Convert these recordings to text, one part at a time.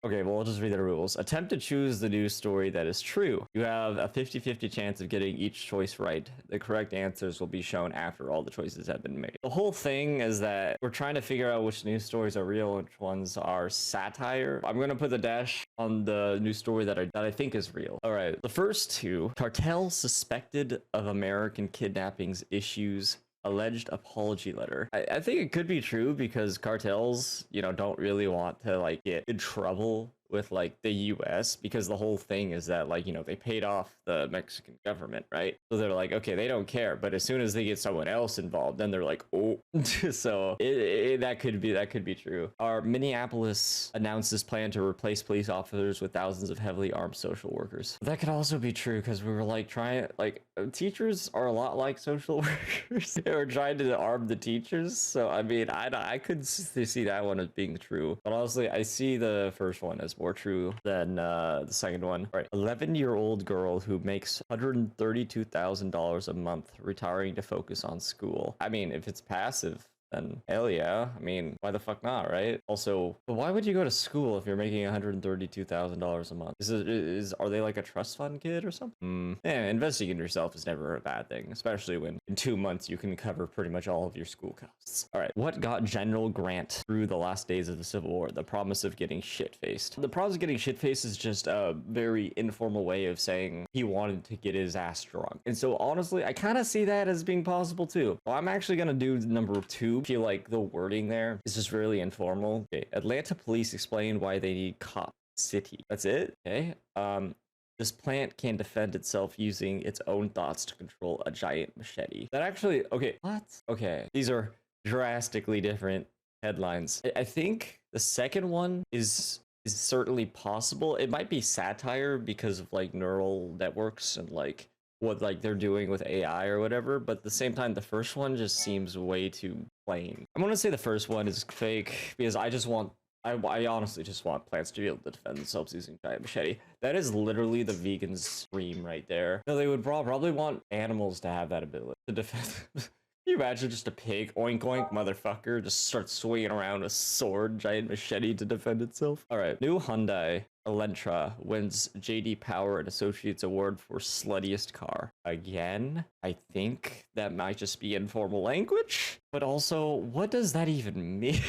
Okay, well, I'll just read the rules. Attempt to choose the news story that is true. You have a 50-50 chance of getting each choice right. The correct answers will be shown after all the choices have been made. The whole thing is that we're trying to figure out which news stories are real and which ones are satire. I'm going to put the dash on the news story that I think is real. All right, the first two. Cartel suspected of American kidnappings issues alleged apology letter. I think it could be true because cartels, don't really want to like get in trouble with like the US because the whole thing is that like, they paid off the Mexican government, right? So they're like, okay, they don't care. But as soon as they get someone else involved, then they're like, oh, so that could be true. Our Minneapolis announces plan to replace police officers with thousands of heavily armed social workers. That could also be true because we were like teachers are a lot like social workers. They were trying to arm the teachers. So I mean, I could see that one as being true, but honestly, I see the first one as more true than the second one. All right, 11-year-old girl who makes $132,000 a month retiring to focus on school. I mean, if it's passive, then hell yeah. I mean, why the fuck not, right? Also, why would you go to school if you're making $132,000 a month? Are they like a trust fund kid or something? Yeah, investing in yourself is never a bad thing, especially when in 2 months you can cover pretty much all of your school costs. All right, what got General Grant through the last days of the Civil War? The promise of getting shit-faced. The promise of getting shit-faced is just a very informal way of saying he wanted to get his ass drunk. And so honestly, I kind of see that as being possible too. Well, I'm actually gonna do number 2. I feel like the wording there is just really informal. Okay, Atlanta police explain why they need cop city. That's it. Okay. This plant can defend itself using its own thoughts to control a giant machete. That actually, okay, what? Okay, these are drastically different headlines. I think the second one is certainly possible. It might be satire because of like neural networks and like what like they're doing with AI or whatever, but at the same time, the first one just seems way too plain. I'm gonna say the first one is fake because I honestly just want plants to be able to defend themselves using giant machete. That is literally the vegan's dream right there. No, they would probably want animals to have that ability to defend. Can you imagine just a pig, oink oink, motherfucker, just starts swinging around a sword, giant machete to defend itself? All right, new Hyundai Elantra wins JD Power and Associates Award for sluttiest car. Again, I think that might just be informal language, but also, what does that even mean?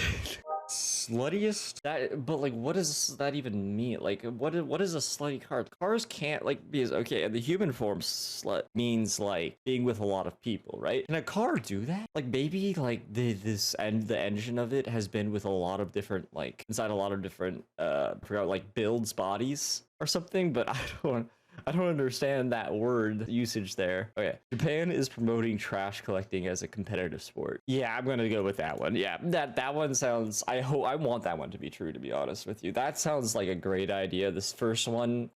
Sluttiest? But like, what does that even mean? Like, what is a slutty car? Cars can't like be okay. In the human form, slut means like being with a lot of people, right? Can a car do that? Like maybe like the engine of it has been with a lot of different like inside a lot of different forgot like builds bodies or something, but I don't understand that word usage there. Okay, Japan is promoting trash collecting as a competitive sport. Yeah, I'm gonna go with that one. Yeah, that one sounds. I want that one to be true. To be honest with you, that sounds like a great idea. This first one,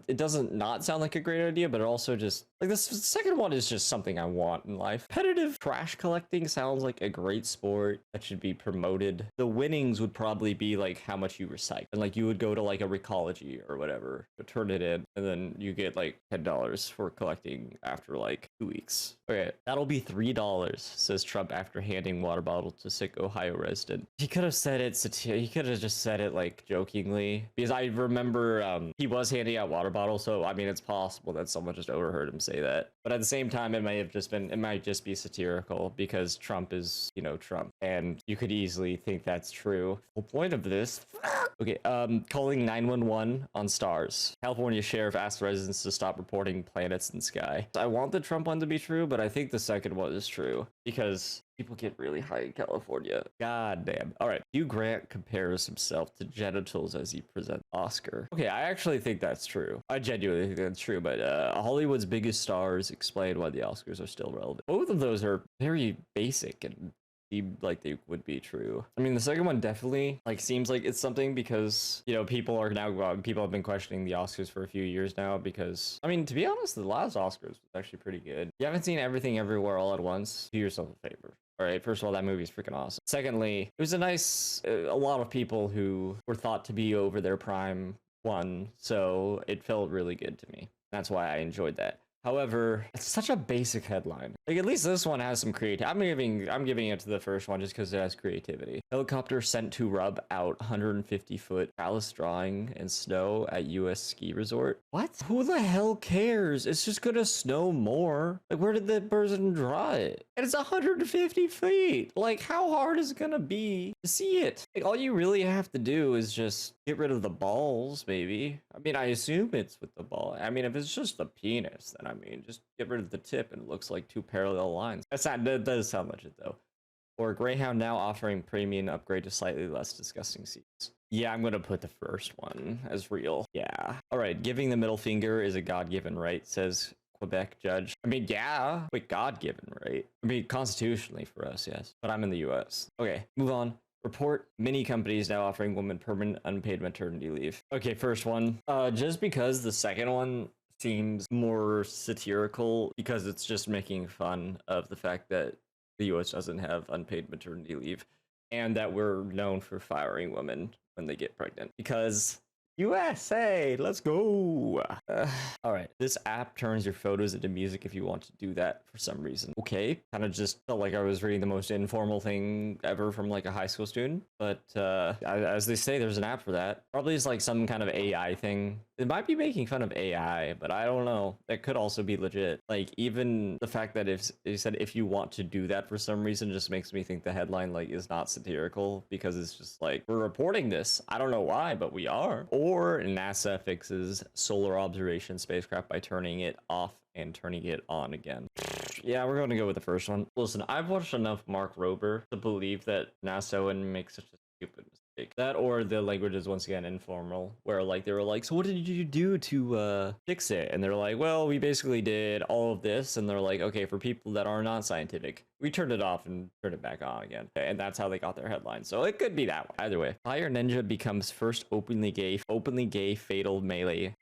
it doesn't not sound like a great idea, but it also just like this second one is just something I want in life. Competitive trash collecting sounds like a great sport that should be promoted. The winnings would probably be like how much you recycle, and like you would go to like a Recology or whatever to turn it in, and then you get like $10 for collecting after like 2 weeks. Okay, that'll be $3, says Trump after handing water bottle to sick Ohio resident. He could have said it. He could have just said it like jokingly because I remember he was handing out water bottles. So I mean, it's possible that someone just overheard him say that. But at the same time, it might just be satirical because Trump is Trump, and you could easily think that's true. The point of this. Okay, calling 911 on stars. California sheriff asked residents to stop reporting planets in the sky. I want the Trump one to be true, but I think the second one is true because people get really high in California. God damn. All right. Hugh Grant compares himself to genitals as he presents Oscar. Okay, I actually think that's true. I genuinely think that's true, but Hollywood's biggest stars explain why the Oscars are still relevant. Both of those are very basic and seem like they would be true. I mean, the second one definitely like seems like it's something because people have been questioning the Oscars for a few years now because I mean, to be honest, the last Oscars was actually pretty good. If you haven't seen Everything Everywhere All at Once, do yourself a favor. All right, first of all, that movie is freaking awesome. Secondly, it was a lot of people who were thought to be over their prime won, so it felt really good to me. That's why I enjoyed that. However, it's such a basic headline. Like at least this one has some creativity. I'm giving it to the first one just because it has creativity. Helicopter sent to rub out 150-foot palace drawing in snow at U.S. ski resort. What? Who the hell cares? It's just gonna snow more. Like where did the person draw it? And it's 150 feet. Like how hard is it gonna be to see it? Like all you really have to do is just get rid of the balls, maybe. I mean, I assume it's with the ball. I mean, if it's just the penis, then I mean, just get rid of the tip and it looks like two parallel lines. That does sound legit though. Or Greyhound now offering premium upgrade to slightly less disgusting seats. Yeah, I'm gonna put the first one as real. Yeah. All right, giving the middle finger is a God-given right, says Quebec judge. I mean, yeah, wait, God-given right? I mean, constitutionally for us, yes. But I'm in the US. Okay, move on. Report many companies now offering women permanent unpaid maternity leave. Okay, first one. Just because the second one seems more satirical because it's just making fun of the fact that the US doesn't have unpaid maternity leave and that we're known for firing women when they get pregnant because USA, let's go. All right, this app turns your photos into music if you want to do that for some reason. Okay, kind of just felt like I was reading the most informal thing ever from like a high school student, but as they say, there's an app for that. Probably is like some kind of AI thing. It might be making fun of AI, but I don't know. That could also be legit. Like even the fact that if you said if you want to do that for some reason just makes me think the headline like is not satirical because it's just like we're reporting this. I don't know why, but we are. Or NASA fixes solar observation spacecraft by turning it off and turning it on again. Yeah, we're going to go with the first one. Listen, I've watched enough Mark Rober to believe that NASA wouldn't make such a stupid mistake. That or the language is once again informal, where like they were like, so what did you do to fix it? And they're like, well, we basically did all of this. And they're like, okay, for people that are not scientific, we turned it off and turned it back on again. And that's how they got their headline. So it could be that one. Either way, Fire Ninja becomes first openly gay fatal melee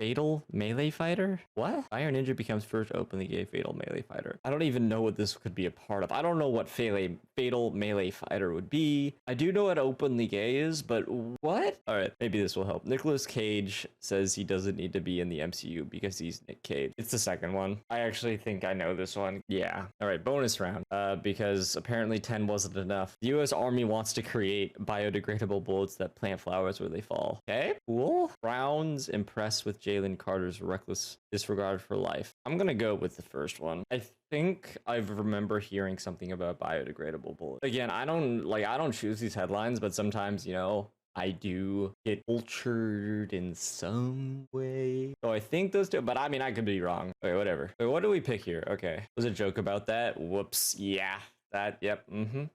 fighter. What? Fire Ninja becomes first openly gay fatal melee fighter. I don't even know what this could be a part of. I don't know what fatal melee fighter would be. I do know what openly gay is, but what? All right, maybe this will help. Nicolas Cage says he doesn't need to be in the MCU because he's Nick Cage. It's the second one. I actually think I know this one. Yeah. All right, bonus round. Because apparently 10 wasn't enough. The US Army wants to create biodegradable bullets that plant flowers where they fall. Okay, cool. Browns impressed with Jalen Carter's reckless disregard for life. I'm gonna go with the first one. I think I remember hearing something about biodegradable bullets. Again, I don't choose these headlines, but sometimes, you know, I do get cultured in some way. So I think those two, but I mean, I could be wrong. Wait, whatever. Wait, what do we pick here? Okay. Was a joke about that? Whoops. Yeah. That, yep.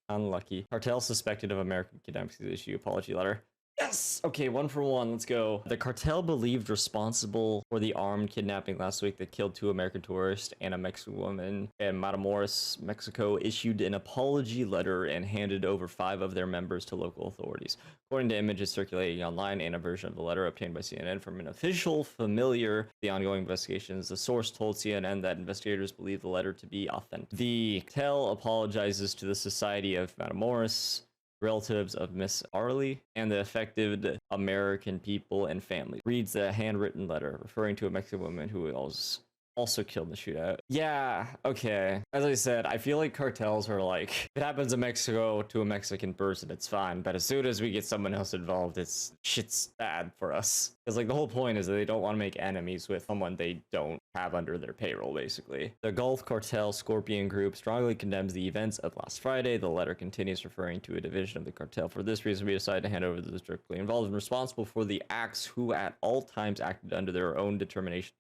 Unlucky. Cartel suspected of American kidnapping issue apology letter. Yes! Okay, 1 for 1. Let's go. The cartel believed responsible for the armed kidnapping last week that killed 2 American tourists and a Mexican woman in Matamoros, Mexico, issued an apology letter and handed over 5 of their members to local authorities. According to images circulating online and a version of the letter obtained by CNN from an official familiar with the ongoing investigations, the source told CNN that investigators believe the letter to be authentic. The cartel apologizes to the Society of Matamoros, relatives of Miss Arley, and the affected American people and families. Reads the handwritten letter referring to a Mexican woman who was also killed in the shootout. Yeah, okay. As I said, I feel like cartels are like, if it happens in Mexico to a Mexican person, it's fine. But as soon as we get someone else involved, shit's bad for us. Because like the whole point is that they don't want to make enemies with someone they don't have under their payroll, basically. The Gulf Cartel Scorpion Group strongly condemns the events of last Friday. The letter continues referring to a division of the cartel. For this reason, we decided to hand over to those directly involved and responsible for the acts who at all times acted under their own determination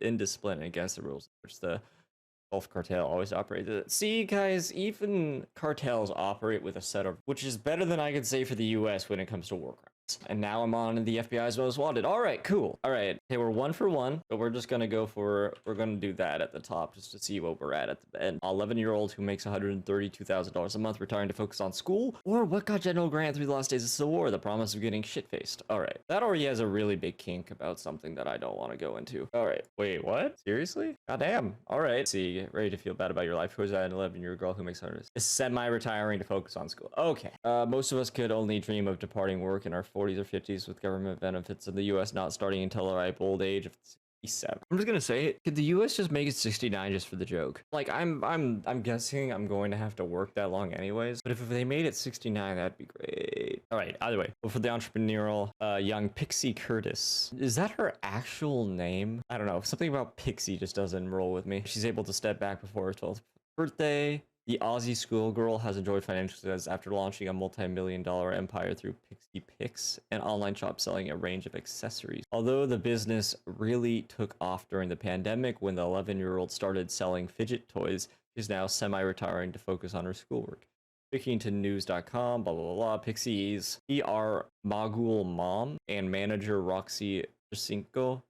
in discipline and against the rules which the Gulf Cartel always operated. See, guys, even cartels operate with a set of, which is better than I could say for the US when it comes to war crimes. And now I'm on the FBI's Most Wanted. All right, cool. All right. Okay, we're 1 for 1, but we're just going to we're going to do that at the top just to see what we're at the end. 11-year-old who makes $132,000 a month retiring to focus on school? Or what got General Grant through the last days of the Civil War? The promise of getting shit-faced. All right. That already has a really big kink about something that I don't want to go into. All right. Wait, what? Seriously? Goddamn. All right. See, ready to feel bad about your life. Who's that 11-year-old girl who makes is semi-retiring to focus on school? Okay. Most of us could only dream of departing work in our 40s or 50s with government benefits in the U.S. not starting until our ripe old age of 7. I'm just gonna say it. Could the US just make it 69 just for the joke? Like I'm guessing I'm going to have to work that long anyways. But if they made it 69, that'd be great. All right, either way. But for the entrepreneurial young Pixie Curtis. Is that her actual name? I don't know. Something about Pixie just doesn't roll with me. She's able to step back before her 12th birthday. The Aussie schoolgirl has enjoyed financial success after launching a multi-million-dollar empire through Pixie Picks, an online shop selling a range of accessories. Although the business really took off during the pandemic when the 11-year-old started selling fidget toys, she's now semi-retiring to focus on her schoolwork. Speaking to news.com, blah, blah, blah, blah, Pixie's PR Magul mom and manager Roxy Jacinko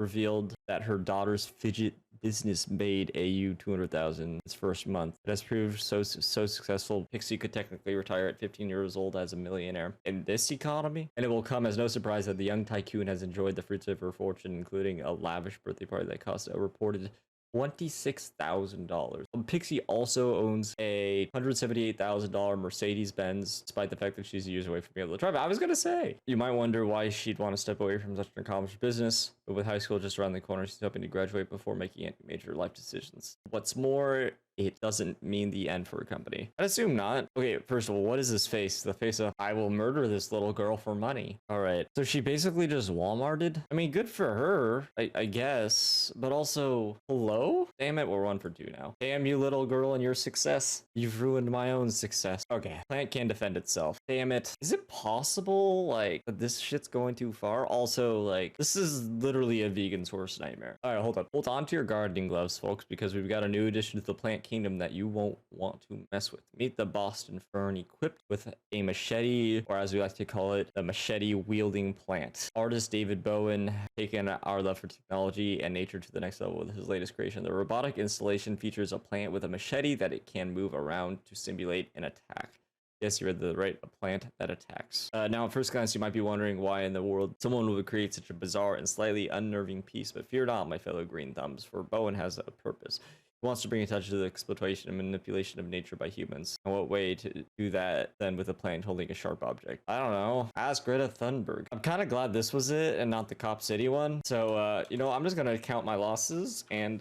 revealed that her daughter's fidget business made AU 200,000 its first month. It has proved so successful, Pixie could technically retire at 15 years old as a millionaire in this economy. And it will come as no surprise that the young tycoon has enjoyed the fruits of her fortune, including a lavish birthday party that cost a reported $26,000. Pixie also owns a $178,000 Mercedes-Benz, despite the fact that she's years away from being able to drive it. I was gonna say, you might wonder why she'd want to step away from such an accomplished business, but with high school just around the corner, she's hoping to graduate before making any major life decisions. What's more, it doesn't mean the end for a company. I'd assume not. Okay, first of all, what is this face? The face of, I will murder this little girl for money. All right, so she basically just Walmarted? I mean, good for her, I guess, but also, hello? Damn it, we're 1 for 2 now. Damn you, little girl, and your success. You've ruined my own success. Okay, plant can defend itself. Damn it. Is it possible, like, that this shit's going too far? Also, like, this is literally a vegan's worst nightmare. All right, hold up. Hold on to your gardening gloves, folks, because we've got a new addition to the plant kingdom that you won't want to mess with. Meet the Boston fern equipped with a machete, or as we like to call it, the machete wielding plant. Artist David Bowen taken our love for technology and nature to the next level with his latest creation. The robotic installation features a plant with a machete that it can move around to simulate an attack. Yes, you read the right, a plant that attacks. Now, at first glance, you might be wondering why in the world someone would create such a bizarre and slightly unnerving piece, but fear not, my fellow green thumbs, for Bowen has a purpose. He wants to bring attention to the exploitation and manipulation of nature by humans. And what way to do that than with a plant holding a sharp object? I don't know. Ask Greta Thunberg. I'm kind of glad this was it and not the Cop City one. So, you know, I'm just going to count my losses and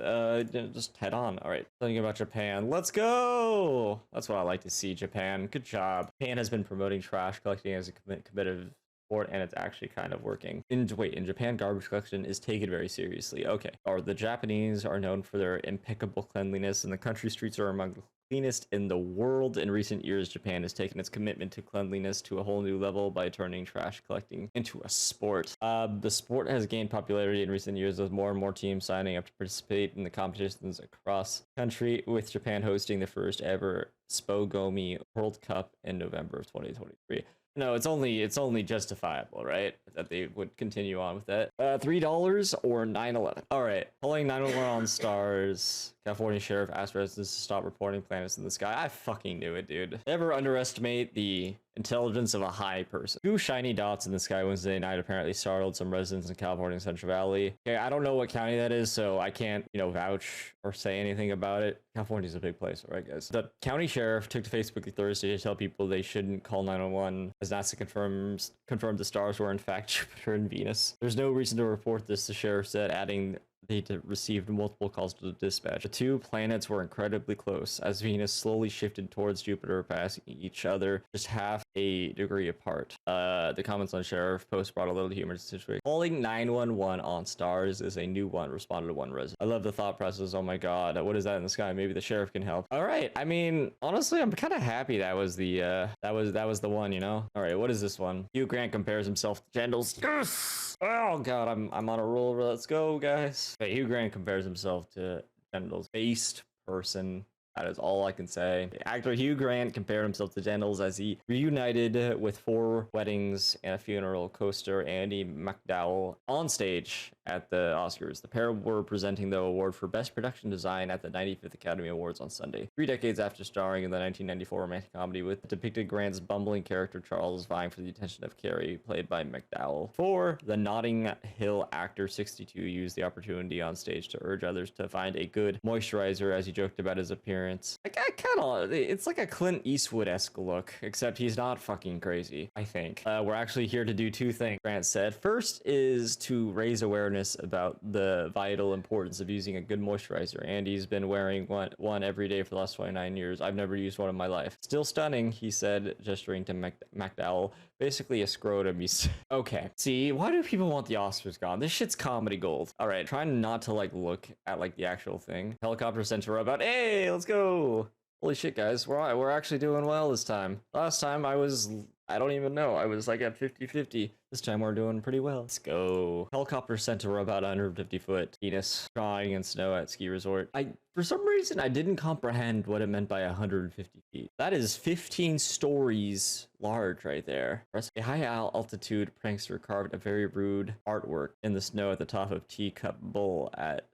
just head on. All right. Something about Japan. Let's go. That's what I like to see, Japan. Good job. Japan has been promoting trash collecting as a competitive sport, and it's actually kind of working. In Japan, garbage collection is taken very seriously. Okay. Or the Japanese are known for their impeccable cleanliness, and the country streets are among the cleanest in the world. In recent years, Japan has taken its commitment to cleanliness to a whole new level by turning trash collecting into a sport. The sport has gained popularity in recent years with more and more teams signing up to participate in the competitions across the country, with Japan hosting the first ever Spogomi World Cup in November of 2023. No, it's only justifiable, right? That they would continue on with that. $3 or 9/11. All right, calling 911 on stars. California sheriff asked residents to stop reporting planets in the sky. I fucking knew it, dude. Never underestimate the intelligence of a high person. 2 shiny dots in the sky Wednesday night apparently startled some residents in California's Central Valley. Okay, I don't know what county that is, so I can't, vouch or say anything about it. California's a big place, all right, guys. The county sheriff took to Facebook Thursday to tell people they shouldn't call 911, as NASA confirmed the stars were in fact Jupiter and Venus. There's no reason to report this, the sheriff said, adding they received multiple calls to the dispatch. The 2 planets were incredibly close as Venus slowly shifted towards Jupiter, passing each other just half a degree apart. The comments on sheriff post brought a little humor to the situation. Calling 911 on stars is a new one, responded to one resident. I love the thought process. Oh my god, what is that in the sky? Maybe the sheriff can help. All right, I mean, honestly, I'm kind of happy that was the that was the one, All right, what is this one? Hugh Grant compares himself to Jendals. Yes! Oh god, I'm on a roll. Let's go, guys. Okay, Hugh Grant compares himself to Jendals. Based person. That is all I can say. Actor Hugh Grant compared himself to Jendals as he reunited with 4 weddings and a funeral co-star Andy McDowell on stage at the Oscars. The pair were presenting the award for Best Production Design at the 95th Academy Awards on Sunday, 3 decades after starring in the 1994 romantic comedy with depicted Grant's bumbling character Charles vying for the attention of Carrie, played by McDowell. The Notting Hill actor 62 used the opportunity on stage to urge others to find a good moisturizer as he joked about his appearance experience. Like, I kind of, it's like a Clint Eastwood-esque look, except he's not fucking crazy, I think. We're actually here to do two things, Grant said. First is to raise awareness about the vital importance of using a good moisturizer. Andy's been wearing one every day for the last 29 years. I've never used one in my life. Still stunning, he said, gesturing to McDowell. Basically a scrotum. Okay. See, why do people want the Oscars gone? This shit's comedy gold. All right, trying not to like look at like the actual thing. Helicopter sent to robot. Hey, let's go. Holy shit, guys. We're actually doing well this time. Last time I don't even know. I was like at 50-50. This time we're doing pretty well. Let's go. Helicopter sent to about 150-foot penis drawing in snow at ski resort. For some reason, I didn't comprehend what it meant by 150 feet. That is 15 stories large right there. A high altitude prankster carved a very rude artwork in the snow at the top of Teacup Bowl at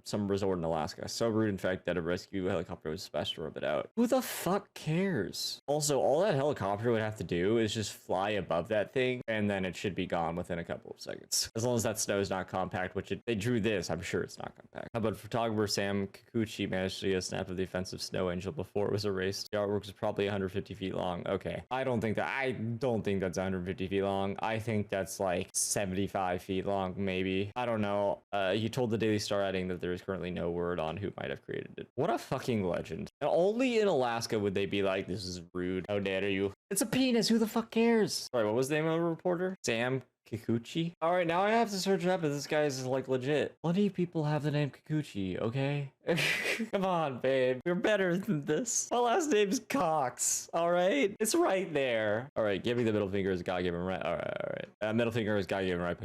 some resort in Alaska. So rude, in fact, that a rescue helicopter was dispatched to rub it out. Who the fuck cares? Also, all that helicopter would have to do is just fly above that thing, and then it should be gone within a couple of seconds. As long as that snow is not compact, which they drew this, I'm sure it's not compact. How about photographer Sam Kikuchi managed to get a snap of the offensive snow angel before it was erased? The artwork was probably 150 feet long. Okay. I don't think that's 150 feet long. I think that's like 75 feet long, maybe. I don't know. He told the Daily Star adding that there is currently no word on who might have created it. What a fucking legend. And only in Alaska would they be like, this is rude. How dare you? It's a penis. Who the fuck cares? Sorry, what was the name of the reporter? Sam Kikuchi? Alright, now I have to search it up if this guy's like legit. Plenty of people have the name Kikuchi, okay? Come on, babe. You're better than this. My last name's Cox, alright? It's right there. Alright, giving the middle finger is God-given right. Alright. Middle finger is God-given right.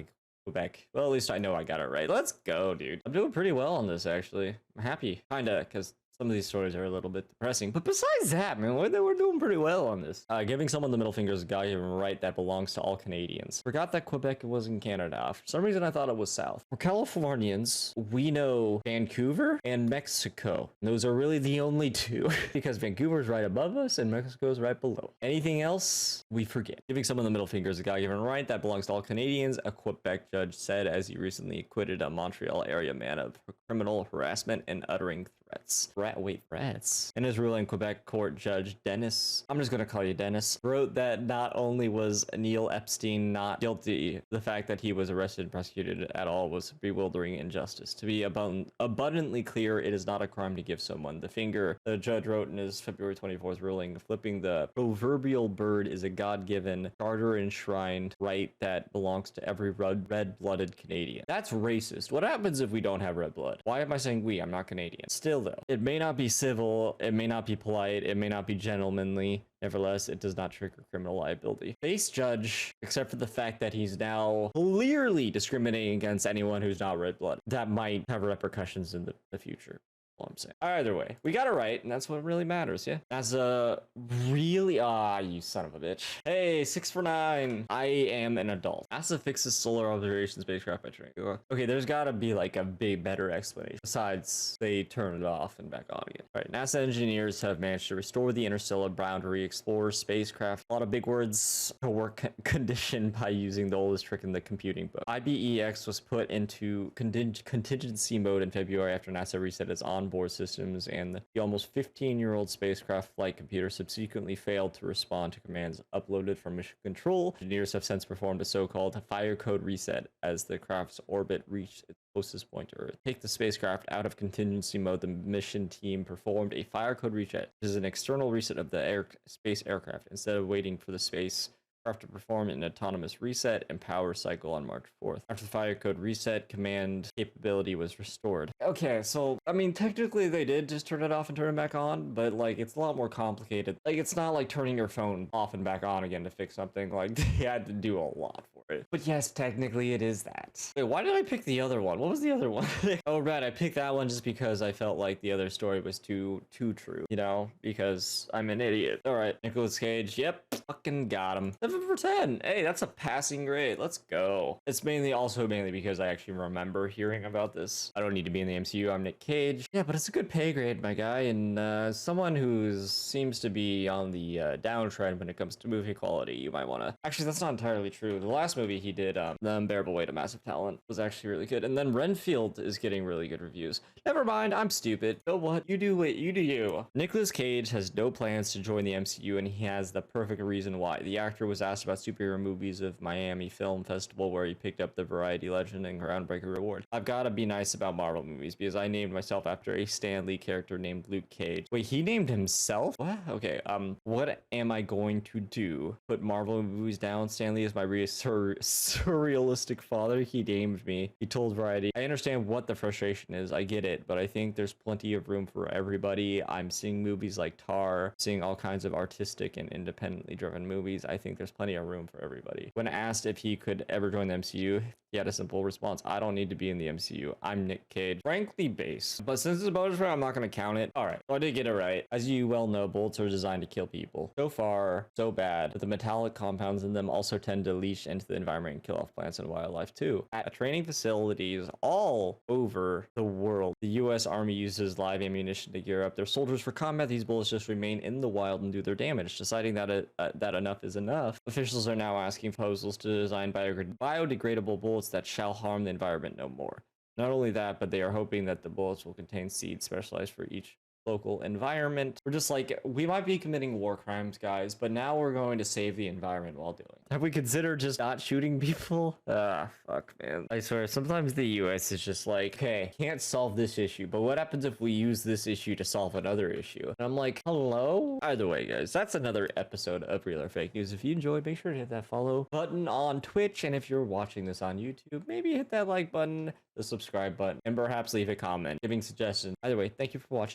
Quebec. Well, at least I know I got it right. Let's go, dude. I'm doing pretty well on this, actually. I'm happy. Kinda, because some of these stories are a little bit depressing. But besides that, man, we're doing pretty well on this. Giving someone the middle finger is a God-given right that belongs to all Canadians. Forgot that Quebec was in Canada. For some reason, I thought it was south. For Californians, we know Vancouver and Mexico. Those are really the only two because Vancouver's right above us and Mexico's right below. Anything else, we forget. Giving someone the middle finger is a God-given right that belongs to all Canadians, a Quebec judge said as he recently acquitted a Montreal area man of criminal harassment and uttering threats. Threats. In his ruling, Quebec court judge Dennis, I'm just gonna call you Dennis, wrote that not only was Neil Epstein not guilty, the fact that he was arrested and prosecuted at all was bewildering injustice. To be abundantly clear, it is not a crime to give someone the finger. The judge wrote in his February 24th ruling, flipping the proverbial bird is a God-given, charter-enshrined right that belongs to every red-blooded Canadian. That's racist. What happens if we don't have red blood? Why am I saying we? I'm not Canadian. Still though, it may not be civil, it may not be polite, it may not be gentlemanly. Nevertheless, it does not trigger criminal liability. Base judge, except for the fact that he's now clearly discriminating against anyone who's not red blood. That might have repercussions in the future. I'm saying. Either way, we got it right, and that's what really matters, yeah? That's a really... you son of a bitch. Hey, 6 for 9. I am an adult. NASA fixes solar observation spacecraft by training. Okay, there's gotta be like a better explanation. Besides, they turn it off and back on again. All right, NASA engineers have managed to restore the interstellar boundary explorer spacecraft. A lot of big words. A work condition by using the oldest trick in the computing book. IBEX was put into contingency mode in February after NASA reset its onboard systems, and the almost 15-year-old spacecraft flight computer subsequently failed to respond to commands uploaded from mission control. Engineers have since performed a so-called fire code reset as the craft's orbit reached its closest point to Earth. Take the spacecraft out of contingency mode. The mission team performed a fire code reset, which is an external reset of the space aircraft instead of waiting for the spacecraft to perform an autonomous reset and power cycle on March 4th. After the fire code reset, command capability was restored. Okay, so, I mean, technically they did just turn it off and turn it back on, but, like, it's a lot more complicated. Like, it's not like turning your phone off and back on again to fix something. Like, they had to do a lot for it. But yes, technically it is that. Wait, why did I pick the other one? What was the other one? Oh, right, I picked that one just because I felt like the other story was too true, you know? Because I'm an idiot. Alright, Nicolas Cage, yep, fucking got him. 7 for 10. Hey, that's a passing grade. Let's go. It's mainly because I actually remember hearing about this. I don't need to be in the MCU. I'm Nick Cage. Yeah, but it's a good pay grade, my guy, and someone who seems to be on the downtrend when it comes to movie quality. You might want to... Actually, that's not entirely true. The last movie he did, The Unbearable Weight of Massive Talent, was actually really good. And then Renfield is getting really good reviews. Never mind, I'm stupid. You know what? You do it. You do you. Nicolas Cage has no plans to join the MCU, and he has the perfect reason why. The actor was asked about superhero movies of Miami Film Festival, where he picked up the Variety Legend and Groundbreaker Award. I've got to be nice about Marvel movies because I named myself after a Stan Lee character named Luke Cage. Wait, he named himself? What? Okay, what am I going to do? Put Marvel movies down? Stan Lee is my surrealistic father. He named me. He told Variety. I understand what the frustration is. I get it, but I think there's plenty of room for everybody. I'm seeing movies like Tar, seeing all kinds of artistic and independently driven movies. I think there's plenty of room for everybody. When asked if he could ever join the MCU, he had a simple response: I don't need to be in the MCU. I'm Nick Cage. Frankly base. But since it's a bonus round, I'm not going to count it. Alright, well, I did get it right. As you well know, bullets are designed to kill people. So far, so bad. But the metallic compounds in them also tend to leach into the environment and kill off plants and wildlife too. At training facilities all over the world, the US Army uses live ammunition to gear up their soldiers for combat. These bullets just remain in the wild and do their damage. Deciding that that enough is enough, officials are now asking proposals to design biodegradable bullets that shall harm the environment no more. Not only that, but they are hoping that the bullets will contain seeds specialized for each local environment. We're just like, we might be committing war crimes, guys, but now we're going to save the environment while doing it. Have we considered just not shooting people? Fuck, man. I swear, sometimes the US is just like, okay, can't solve this issue, but what happens if we use this issue to solve another issue? And I'm like, hello? Either way, guys, that's another episode of Real or Fake News. If you enjoyed, make sure to hit that follow button on Twitch, and if you're watching this on YouTube, maybe hit that like button, the subscribe button, and perhaps leave a comment giving suggestions. Either way, thank you for watching.